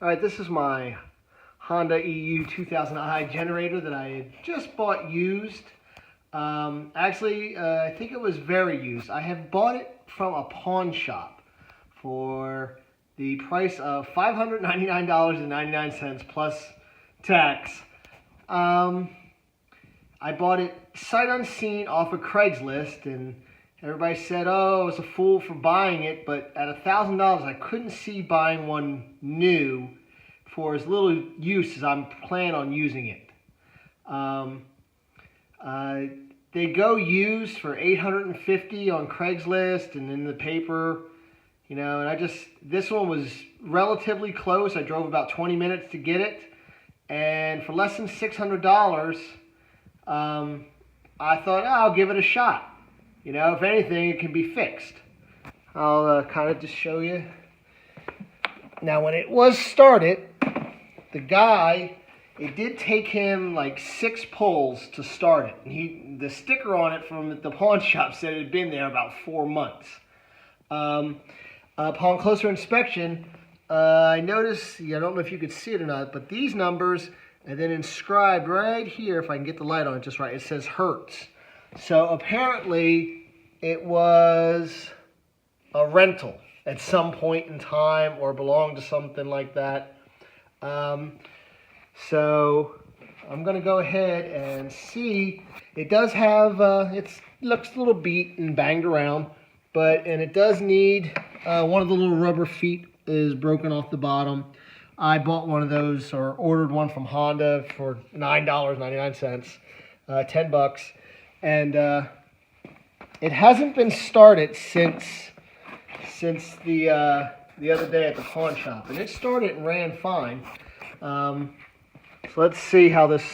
All right, this is my Honda EU2000I generator that I had just bought used. I think it was very used. I have bought it from a pawn shop for the price of $599.99 plus tax. I bought it sight unseen off of Craigslist, and everybody said, oh, I was a fool for buying it, but at $1,000 I couldn't see buying one new for as little use as I'm planning on using it. They go used for $850 on Craigslist and in the paper, you know, and this one was relatively close. I drove about 20 minutes to get it, and for less than $600, I thought, oh, I'll give it a shot. You know, if anything, it can be fixed. I'll kind of just show you. Now, when it was started, the guy, it did take him like 6 pulls to start it. And the sticker on it from the pawn shop said it had been there about 4 months. Upon closer inspection, I noticed, I don't know if you could see it or not, but these numbers, and then inscribed right here, if I can get the light on it just right, it says Hertz. So apparently it was a rental at some point in time or belonged to something like that. So I'm going to go ahead and see. It does have, it looks a little beat and banged around, and it does need, one of the little rubber feet is broken off the bottom. I bought one of those, or ordered one from Honda for $9.99, $10. And it hasn't been started since the other day at the pawn shop, and it started and ran fine. So let's see how this.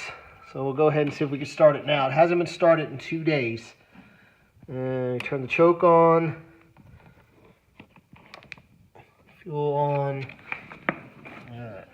So we'll go ahead and see if we can start it now. It hasn't been started in 2 days. Turn the choke on, fuel on. All right.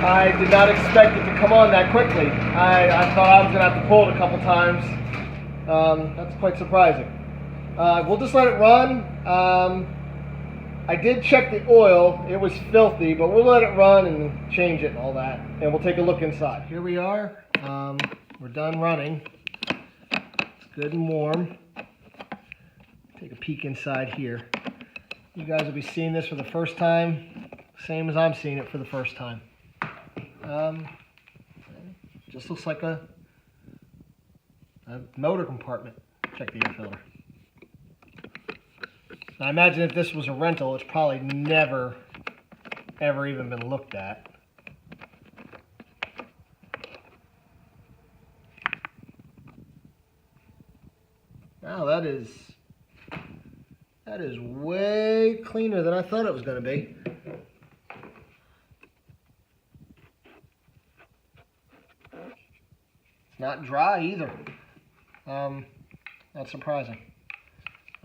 I did not expect it to come on that quickly. I thought I was going to have to pull it a couple times. That's quite surprising. We'll just let it run. I did check the oil. It was filthy, but we'll let it run and change it and all that. And we'll take a look inside. Here we are. We're done running. It's good and warm. Take a peek inside here. You guys will be seeing this for the first time, same as I'm seeing it for the first time. Just looks like a motor compartment. Check the air filter. Now, I imagine if this was a rental, it's probably never, ever even been looked at. Wow, that is way cleaner than I thought it was going to be. Not dry either. That's surprising.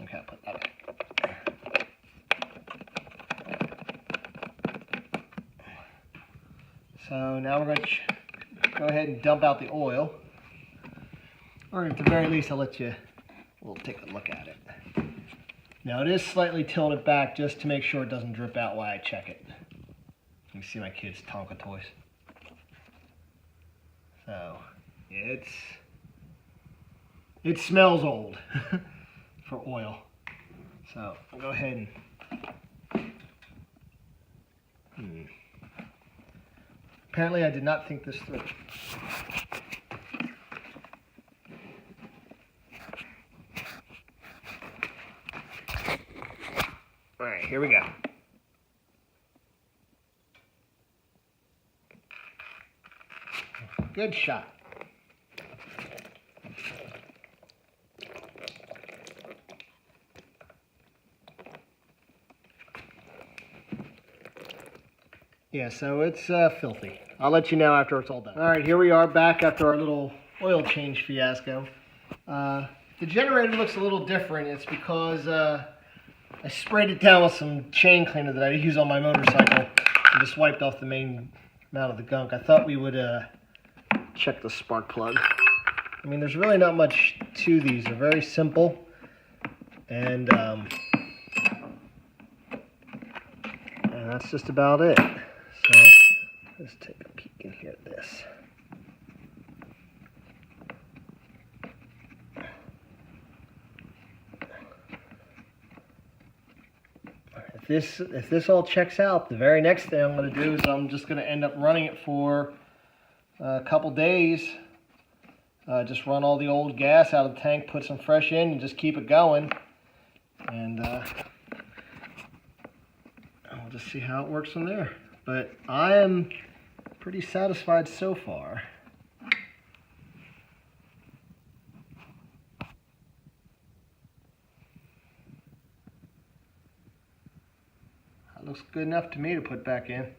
Okay, I'll put that back. So now we're going to go ahead and dump out the oil. Or at the very least, we'll take a look at it. Now it is slightly tilted back just to make sure it doesn't drip out while I check it. You can see my kids' Tonka toys. So it smells old for oil. So I'll go ahead and apparently I did not think this through. All right, here we go. Good shot. Yeah, so it's filthy. I'll let you know after it's all done. All right, here we are back after our little oil change fiasco. The generator looks a little different. It's because I sprayed it down with some chain cleaner that I use on my motorcycle and just wiped off the main amount of the gunk. I thought we would check the spark plug. I mean, there's really not much to these. They're very simple. And that's just about it. So let's take a peek in here at this. If this all checks out, the very next thing I'm going to do is I'm just going to end up running it for a couple days. Just run all the old gas out of the tank, put some fresh in, and just keep it going. And we'll just see how it works from there. But I am pretty satisfied so far. That looks good enough to me to put back in.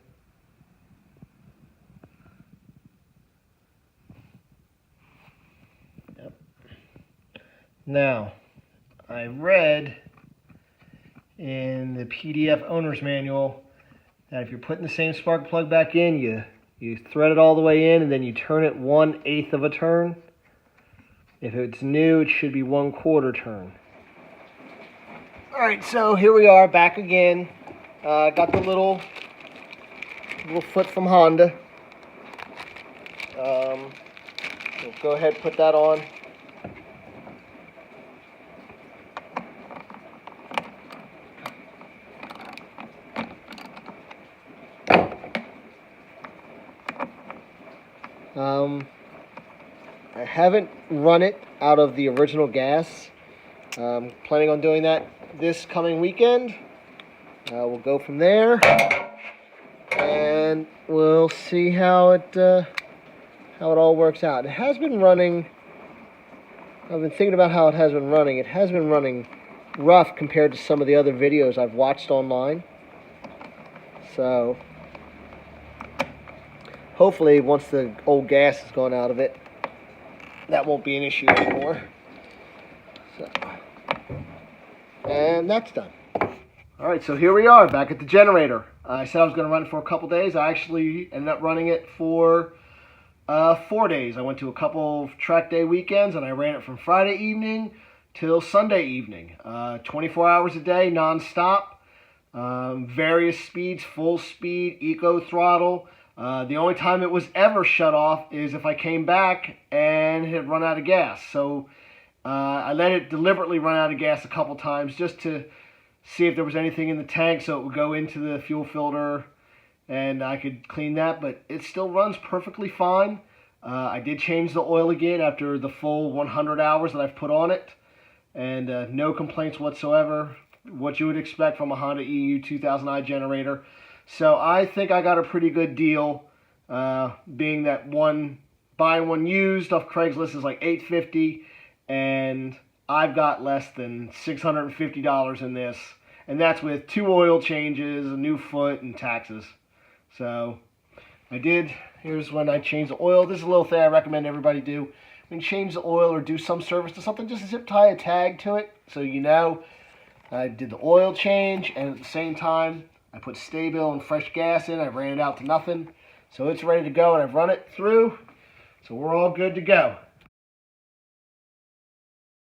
Yep. Now, I read in the PDF owner's manual that if you're putting the same spark plug back in, you thread it all the way in and then you turn it 1/8 of a turn. If it's new, it should be 1/4 turn. Alright, so here we are back again. Got the little foot from Honda. We'll go ahead and put that on. I haven't run it out of the original gas. Planning on doing that this coming weekend. We'll go from there, and we'll see how it all works out. It has been running. I've been thinking about how it has been running. It has been running rough compared to some of the other videos I've watched online. So hopefully, once the old gas is gone out of it, that won't be an issue anymore. So, and that's done. All right, so here we are, back at the generator. I said I was going to run it for a couple days. I actually ended up running it for 4 days. I went to a couple of track day weekends, and I ran it from Friday evening till Sunday evening. 24 hours a day, non-stop. Various speeds, full speed, eco throttle. The only time it was ever shut off is if I came back and it had run out of gas. So I let it deliberately run out of gas a couple times just to see if there was anything in the tank so it would go into the fuel filter and I could clean that. But it still runs perfectly fine. I did change the oil again after the full 100 hours that I've put on it. And no complaints whatsoever. What you would expect from a Honda EU2000I generator. So I think I got a pretty good deal, being that buying one used off Craigslist is like $850, and I've got less than $650 in this, and that's with 2 oil changes, a new foot, and taxes. So here's when I changed the oil. This is a little thing I recommend everybody do. When you change the oil or do some service to something, just zip tie a tag to it so you know. I did the oil change, and at the same time, I put Sta-Bil and fresh gas in. I ran it out to nothing. So it's ready to go, and I've run it through. So we're all good to go.